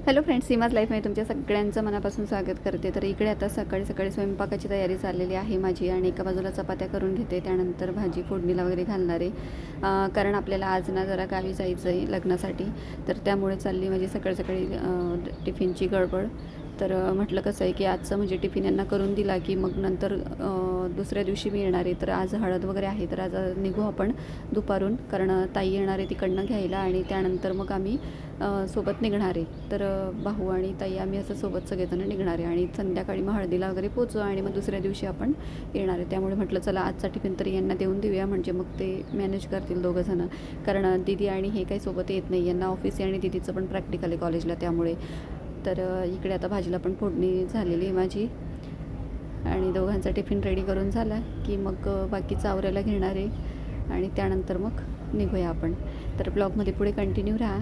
Hello friends, Seema's लाईफमध्ये तुमच्या सगळ्यांचं मनापासून स्वागत करते. तर इकडे आता सकाळी सकाळी स्वयंपाकाची तयारी चाललेली आहे माझी आणि एका बाजूला चपात्या करून घेते. त्यानंतर भाजी फोडणीला वगैरे घालणार आहे, कारण आपल्याला आज ना जरा गावी जायचं आहे लग्नासाठी. तर त्यामुळे चालली माझी सकाळी सकाळी टिफिनची गडबड. तर म्हटलं कसं आहे की आजचं म्हणजे टिफिन यांना करून दिला की मग नंतर दुसऱ्या दिवशी मी येणार आहे. तर आज हळद वगैरे आहे, तर आज निघू आपण दुपारून, कारण ताई येणार आहे तिकडनं घ्यायला आणि त्यानंतर मग आम्ही सोबत निघणार आहे. तर भाऊ आणि ताई आम्ही असं सोबत सगळेजण निघणार आहे आणि संध्याकाळी मग हळदीला वगैरे पोचू आणि मग दुसऱ्या दिवशी आपण येणार आहे. त्यामुळे म्हटलं चला आजचा टिफिन तरी यांना देऊन देऊया, म्हणजे मग ते मॅनेज करतील दोघंजणं. कारण दीदी आणि हे काही सोबत येत नाही, यांना ऑफिस आहे आणि दीदीचं पण प्रॅक्टिकल आहे कॉलेजला, त्यामुळे. तर इकडे आता भाजीला पण फोडणी झालेली आहे माझी आणि दोघांचा टिफिन रेडी करून झाला की मग बाकीचं आवरायला घेणार आहे आणि त्यानंतर मग निघूया आपण. तर ब्लॉगमध्ये पुढे कंटिन्यू राहा.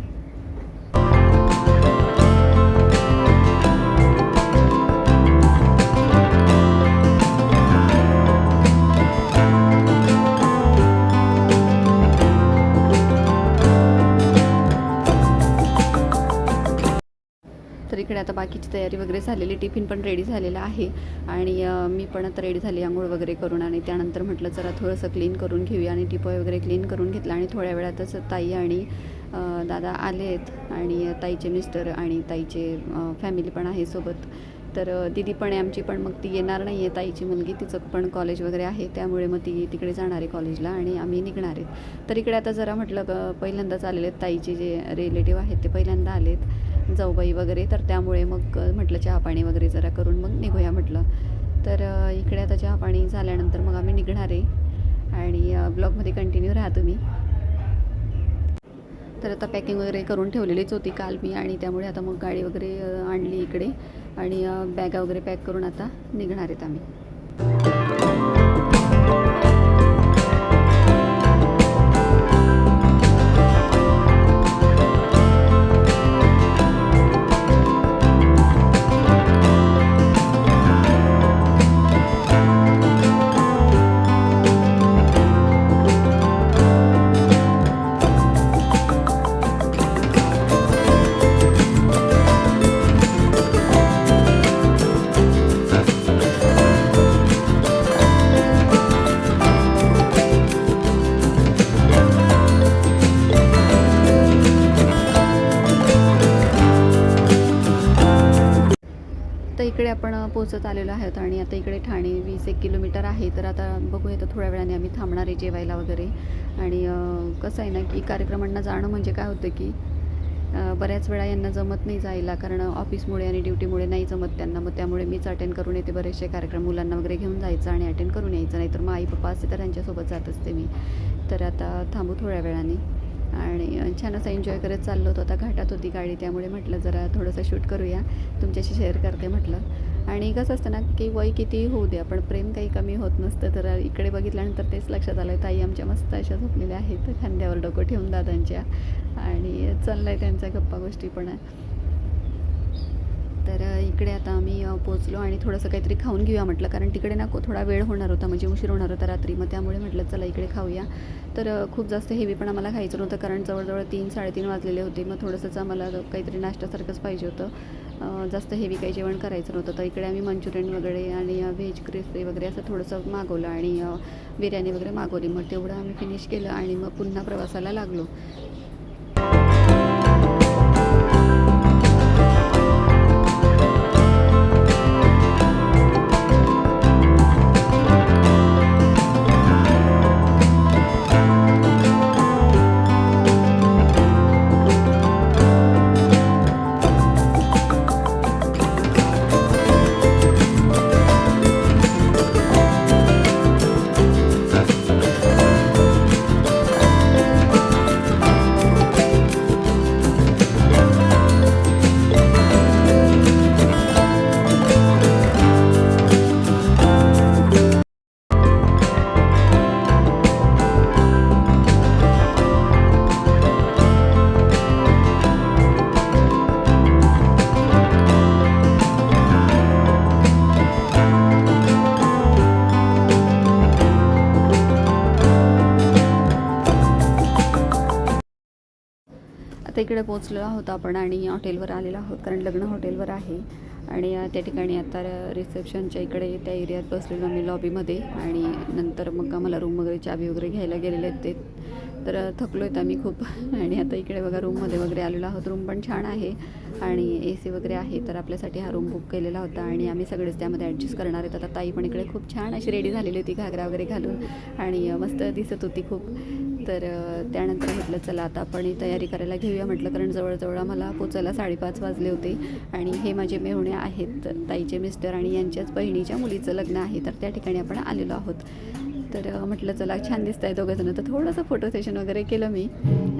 तर इकडे आता बाकीची तयारी वगैरे झालेली, टिफिन पण रेडी झालेला आहे आणि मी पण आता रेडी झाली आंघोळ वगैरे करून. आणि त्यानंतर म्हटलं जरा थोडंसं क्लीन करून घेऊया आणि टिपॉय वगैरे क्लीन करून घेतला. आणि थोड्या वेळातच ताई आणि दादा आले आहेत आणि ताईचे मिस्टर आणि ताईचे फॅमिली पण आहे सोबत. तर दीदी पण आहे आमची, पण मग ती येणार नाही आहे, ताईची मुलगी, तिचं पण कॉलेज वगैरे आहे, त्यामुळे मग ती तिकडे जाणार आहे कॉलेजला आणि आम्ही निघणार आहेत. तर इकडे आता जरा म्हटलं पहिल्यांदाच आलेले आहेत ताईचे जे रिलेटिव्ह आहेत ते पहिल्यांदा आलेत, जाऊबाई वगैरे. तर त्यामुळे मग म्हटलं चहापाणी वगैरे जरा करून मग निघूया म्हटलं. तर इकडे आता चहापाणी झाल्यानंतर मग आम्ही निघणार आहे आणि ब्लॉगमध्ये कंटिन्यू राहा तुम्ही. तर आता पॅकिंग वगैरे करून ठेवलेलीच होती काल मी, आणि त्यामुळे आता मग गाडी वगैरे आणली इकडे आणि बॅगा वगैरे पॅक करून आता निघणार आहेत आम्ही. इकडे आपण पोचत आलेलो आहोत आणि आता इकडे ठाणे 20-1 किलोमीटर आहे. तर आता बघूया, तर थोड्या वेळाने आम्ही थांबणार आहे जेवायला वगैरे. आणि कसं आहे ना की कार्यक्रमांना जाणं म्हणजे काय होतं की बऱ्याच वेळा यांना जमत नाही जायला, कारण ऑफिसमुळे आणि ड्युटीमुळे नाही जमत त्यांना. मग त्यामुळे मीच अटेंड करून येते बरेचसे कार्यक्रम, मुलांना वगैरे घेऊन जायचं आणि अटेंड करून यायचं, नाहीतर मग आई पप्पा असते तर त्यांच्यासोबत जात असते मी. तर आता थांबू थोड्या वेळाने आणि छान असं एन्जॉय करत चाललो होतो. आता घाटात होती गाडी, त्यामुळे म्हटलं जरा थोडंसं शूट करूया, तुमच्याशी शेअर करते म्हटलं. आणि कसं असतं ना की वय कितीही होऊ दे, पण प्रेम काही कमी होत नसतं. तर इकडे बघितल्यानंतर तेच लक्षात आलं, ताई आमच्या मस्त अशा झोपलेल्या आहेत खांद्यावर डोकं ठेवून दादांच्या, आणि चाललं आहे त्यांच्या गप्पा गोष्टी पण. तर इकडे आता आम्ही पोचलो आणि थोडंसं काहीतरी खाऊन घेऊया म्हटलं, कारण तिकडे ना थोडा वेळ होणार होता, म्हणजे उशीर होणार होता रात्री. मग त्यामुळे म्हटलं चला इकडे खाऊया. तर खूप जास्त हेवी पण आम्हाला खायचं नव्हतं, कारण जवळजवळ 3-3:30 वाजलेले होते. मग थोडंसंच आम्हाला काहीतरी नाश्त्यासारखंच पाहिजे होतं, जास्त हेवी काही जेवण करायचं नव्हतं. तर इकडे आम्ही मंचुरियन वगैरे आणि व्हेज क्रिस्पी वगैरे असं थोडंसं मागवलं आणि बिर्याणी वगैरे मागवली. मग तेवढं आम्ही फिनिश केलं आणि मग पुन्हा प्रवासाला लागलो. आता इकडे पोहोचलेलो आहोत आपण आणि हॉटेलवर आलेलो आहोत, कारण लग्न हॉटेलवर आहे. आणि त्या ठिकाणी आता रिसेप्शनच्या इकडे त्या एरियात बसलेलो आम्ही लॉबीमध्ये. आणि नंतर मग आम्हाला रूम वगैरे चावी वगैरे घ्यायला गेलेले आहेत ते. तर थकलो आहेत आम्ही खूप. आणि आता इकडे बघा रूममध्ये वगैरे आलेलो आहोत. रूम पण छान आहे आणि AC वगैरे आहे. तर आपल्यासाठी हा रूम बुक केलेला होता आणि आम्ही सगळेच त्यामध्ये ॲडजस्ट करणार आहेत. आता ताई पण इकडे खूप छान अशी रेडी झालेली होती, घागरा वगैरे घालून आणि मस्त दिसत होती खूप. तर त्यानंतर म्हटलं चला आता आपण तयारी करायला घेऊया म्हटलं, कारण जवळजवळ आम्हाला पोचायला 5:30 वाजले होते. आणि हे माझे मेहुणे आहेत, ताईचे मिस्टर आणि यांच्याच बहिणीच्या मुलीचं लग्न आहे. तर त्या ठिकाणी आपण आलेलो आहोत. तर म्हटलं चला छान दिसत आहे दोघंजणं. तर थोडंसं फोटो सेशन वगैरे केलं मी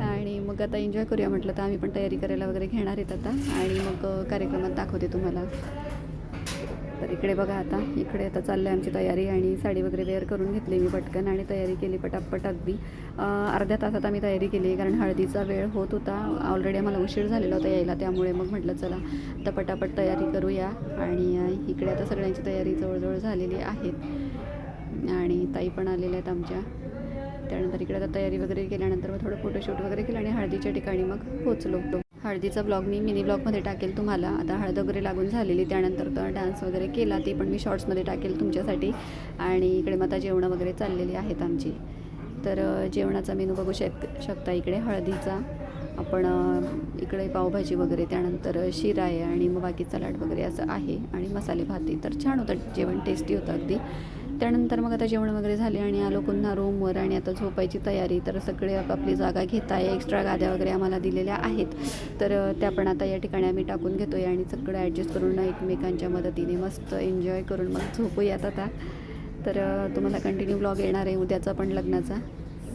आणि मग आता एन्जॉय करूया म्हटलं. तर आम्ही पण तयारी करायला वगैरे घेणार आहेत आता आणि मग कार्यक्रमात दाखवते तुम्हाला. तर इकडे बघा इकडे आता चाललं आहे आमची तयारी आणि साडी वगैरे वेअर करून घेतली मी पटकन आणि तयारी केली पटापट अगदी. अर्ध्या तासात आम्ही तयारी केली, कारण हळदीचा वेळ होत होता. ऑलरेडी आम्हाला उशीर झालेला होता यायला, त्यामुळे मग म्हटलं चला आता पटापट तयारी करूया. आणि इकडे आता सगळ्यांची तयारी जवळजवळ झालेली आहेत आणि ताई पण आलेल्या आहेत आमच्या. त्यानंतर इकडे आता तयारी वगैरे केल्यानंतर मग थोडं फोटोशूट वगैरे केलं आणि हळदीच्या ठिकाणी मग पोचलो. हळदीचा ब्लॉग मी मिनी ब्लॉगमध्ये टाकेल तुम्हाला. आता हळद वगैरे लागून झालेली, त्यानंतर तर डान्स वगैरे केला, ते पण मी शॉर्ट्समध्ये टाकेल तुमच्यासाठी. आणि इकडे मग आता जेवणं वगैरे चाललेली आहेत आमची. तर जेवणाचा मेनू बघू शकता इकडे. हळदीचा आपण इकडे पावभाजी वगैरे, त्यानंतर शिरा आहे आणि मग बाकी सलाड वगैरे असं आहे आणि मसाले भाती. तर छान होतं जेवण, टेस्टी होतं अगदी. त्यानंतर मग आता जेवण वगैरे झाले आणि आलो पुन्हा रूमवर आणि आता झोपायची तयारी. तर सगळे आपापली जागा घेत आहे. एक्स्ट्रा गाद्या वगैरे आम्हाला दिलेल्या आहेत, तर त्या पण आता या ठिकाणी आम्ही टाकून घेतो आहे आणि सगळं ॲडजस्ट करून एकमेकांच्या मदतीने मस्त एन्जॉय करून मग झोपूयात आता. तर तुम्हाला कंटिन्यू ब्लॉग येणार आहे उद्याचा पण लग्नाचा.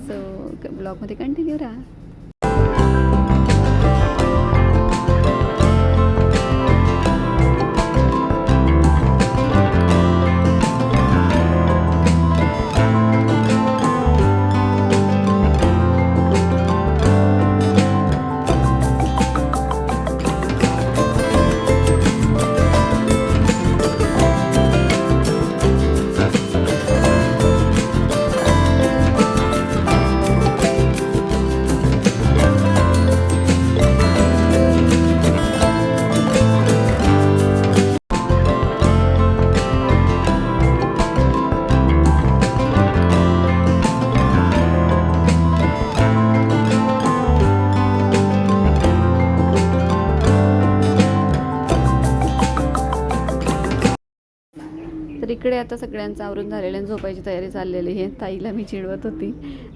सो ब्लॉगमध्ये कंटिन्यू राहा. तर इकडे आता सगळ्यांचं आवरून झालेलं आणि झोपायची तयारी चाललेली आहे. ताईला मी चिडवत होती.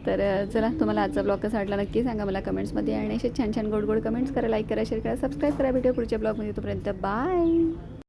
तर चला, तुम्हाला आजचा ब्लॉग कसा वाटला नक्की सांगा मला कमेंट्समध्ये. आणि असे छान छान गोड गोड कमेंट्स करा, लाईक करा, शेअर करा, सबस्क्राईब करा. व्हिडिओ पुढच्या ब्लॉगमध्ये. तोपर्यंत बाय.